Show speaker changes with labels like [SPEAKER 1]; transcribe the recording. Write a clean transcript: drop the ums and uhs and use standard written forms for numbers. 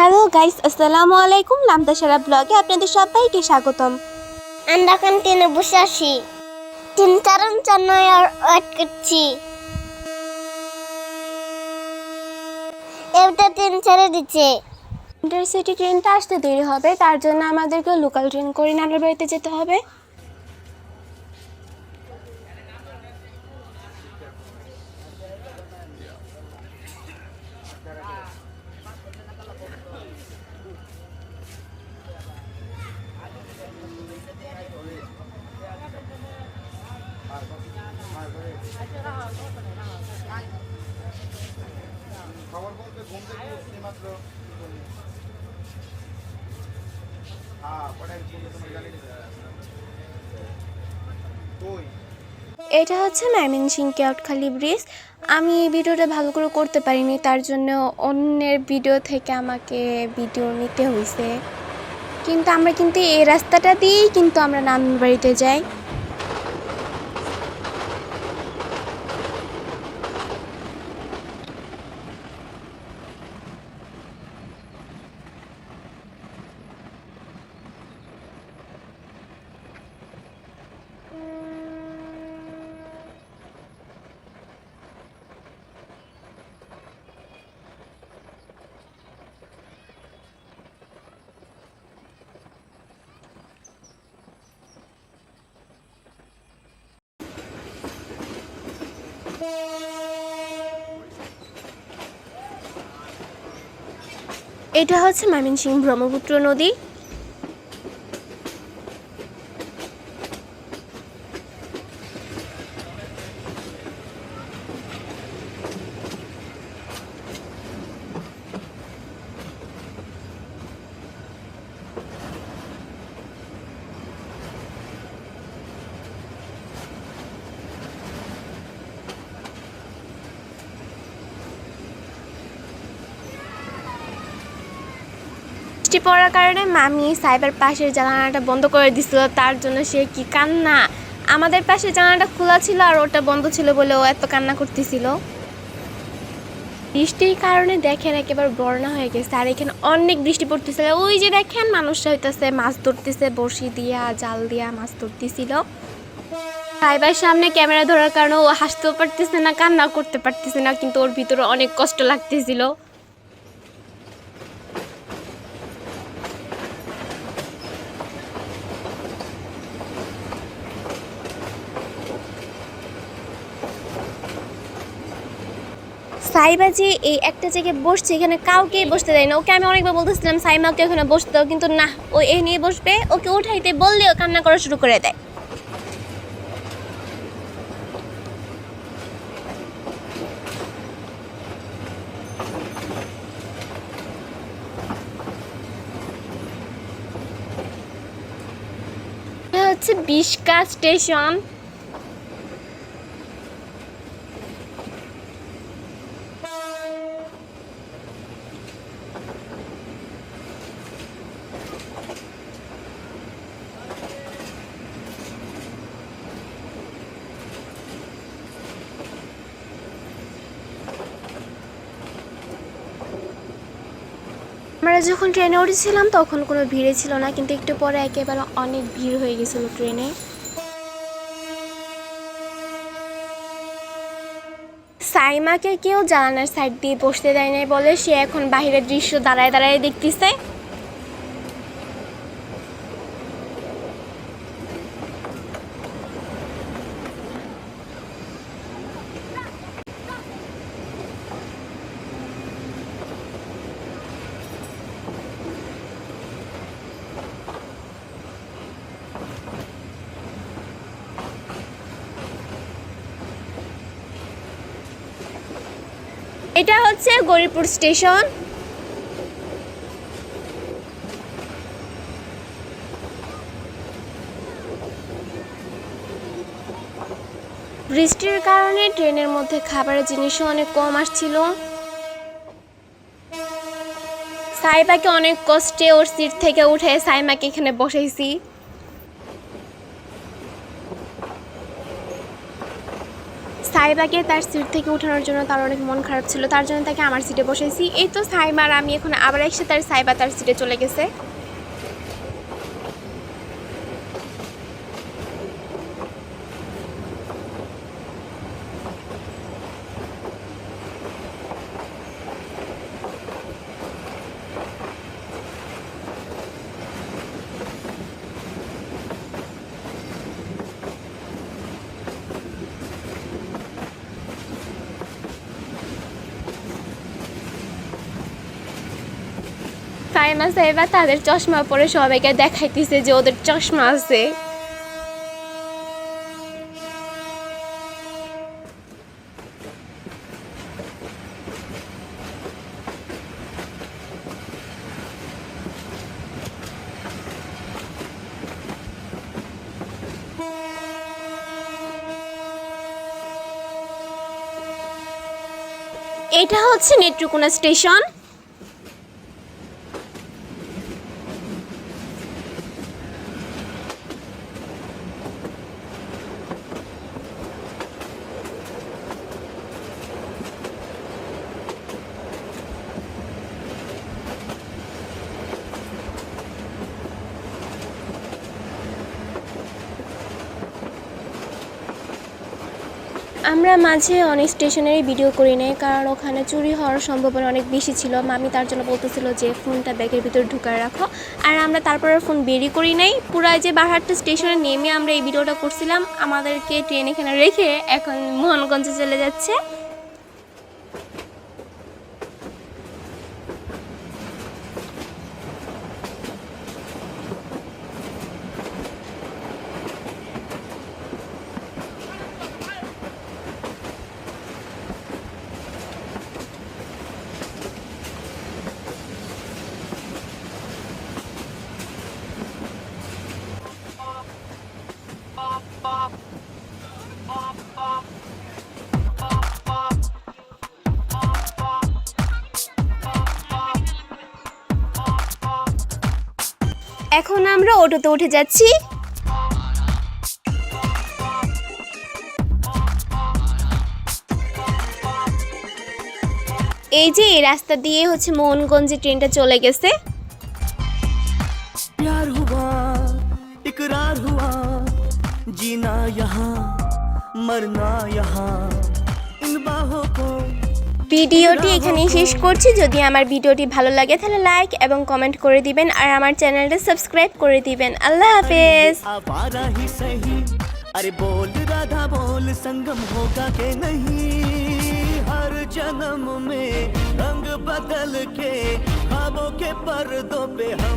[SPEAKER 1] Hello guys, আসসালামু আলাইকুম। লামতাসারা ব্লগে আপনাদের সবাইকে স্বাগতম।
[SPEAKER 2] আমরা ক্যান্টিনে বসে আছি, তিন চারণ চান্নয় ওয়েট করছি। এটা ট্রেন ছেড়ে দিচ্ছে।
[SPEAKER 1] ইন্টারসিটি ট্রেনটা আসতে দেরি হবে, তার জন্য আমাদেরকে লোকাল ট্রেন করে নানার বাড়িতে যেতে হবে।
[SPEAKER 3] খবর বলতে ঘুম থেকে উঠছি মাত্র
[SPEAKER 1] এটা হচ্ছে ময়মনসিংহ কেওটখালী ব্রিজ। আমি এই ভিডিওটা ভালো করে করতে পারিনি, তার জন্য অন্যের ভিডিও থেকে আমাকে ভিডিও নিতে হয়েছে। কিন্তু আমরা এই রাস্তাটা দিয়েই আমরা নানুর বাড়িতে যাই। এটা হচ্ছে ময়মনসিংহ ব্রহ্মপুত্র নদী। বৃষ্টি পড়ার কারণে মামি সাইবার পাশের জানালাটা বন্ধ করে দিছিল, তার জন্য সে কি কান্না। আমাদের পাশে জানালাটা খোলা ছিল আর ওটা বন্ধ ছিল বলে ও এত কান্না করতেছিল। বৃষ্টির কারণে দেখেন একেবারে বন্যা হয়ে গেছে, আর এখানে অনেক বৃষ্টি পড়তেছিল। ওই যে দেখেন মানুষরা হইতেছে মাছ ধরতেছে, বড়শি দিয়া জাল দিয়া মাছ ধরতেছিল। সাইবার সামনে ক্যামেরা ধরার কারণে ও হাসতেও পারতেছে না, কান্না করতে পারতেছে না, কিন্তু ওর ভিতরে অনেক কষ্ট লাগতেছিল। সাইবা যে এই একটা জায়গায় বসছে, এখানে কাউকেই বসতে দেয় না। ওকে আমি অনেকবার বলতেছিলাম সাইমাকে ওখানে বসতে দাও, কিন্তু না, ও এই নিয়ে বসবে। ওকে উঠাইতে বললেও কান্না করা শুরু করে দেয়। এটা হচ্ছে বিশকা স্টেশন। আমরা যখন ট্রেনে উঠেছিলাম তখন কোনো ভিড়ে ছিল না, কিন্তু একটু পরে একেবারে অনেক ভিড় হয়ে গেছিল ট্রেনে। সাইমাকে কেউ জানালার সাইড দিয়ে বসতে দেয় নাই বলে সে এখন বাহিরের দৃশ্য দাঁড়ায় দাঁড়ায় দেখতেছে। এটা হচ্ছে গরিপুর স্টেশন। বৃষ্টির কারণে ট্রেনের মধ্যে খাবারের জিনিসও অনেক কম আসছিল। সাইমাকে অনেক কষ্টে ওর সিট থেকে উঠে সাইমাকে এখানে বসাইছি। সাইবাকে তার সিট থেকে ওঠানোর জন্য তার অনেক মন খারাপ ছিল, তার জন্য তাকে আমার সিটে বসাইছি। এই তো সাইবা আর আমি এখন আবার একসাথে সাইবা তার সিটে চলে গেছে। সাইমা সাইবা তাদের চশমা পরে সবাইকে দেখাইতেছে যে ওদের চশমা আছে। এটা হচ্ছে নেত্রকোনা স্টেশন। আমরা মাঝে অনেক স্টেশনেরই ভিডিও করি নাই, কারণ ওখানে চুরি হওয়ার সম্ভাবনা অনেক বেশি ছিল। মামি তার জন্য বলতেছিল যে ফোনটা ব্যাগের ভিতরে ঢুকায় রাখো, আর আমরা তারপরে ফোন বেরই করি নাই। পুরা যে বারহাট্টা স্টেশনে নেমে আমরা এই ভিডিওটা করছিলাম। আমাদেরকে ট্রেন এখানে রেখে এখন মোহনগঞ্জে চলে যাচ্ছে। এখন আমরা অটোতে উঠে যাচ্ছি। এই যে এই রাস্তা দিয়ে হচ্ছে মোহনগঞ্জে ট্রেনটা চলে গেছে।
[SPEAKER 4] प्यार हुआ इकरार हुआ जीना यहाँ मरना यहाँ इन बाहों को।
[SPEAKER 1] ভিডিওটি এখানেই শেষ করছি। যদি আমার ভিডিওটি ভালো লাগে তাহলে লাইক এবং কমেন্ট করে দিবেন, আর আমার চ্যানেলটা সাবস্ক্রাইব করে দিবেন। আল্লাহ হাফেজ।
[SPEAKER 4] आवारा ही सही अरे बोल राधा बोल संगम होगा के नहीं। हर जन्म में रंग बदल के ख्वाबों के पर्दों पे हम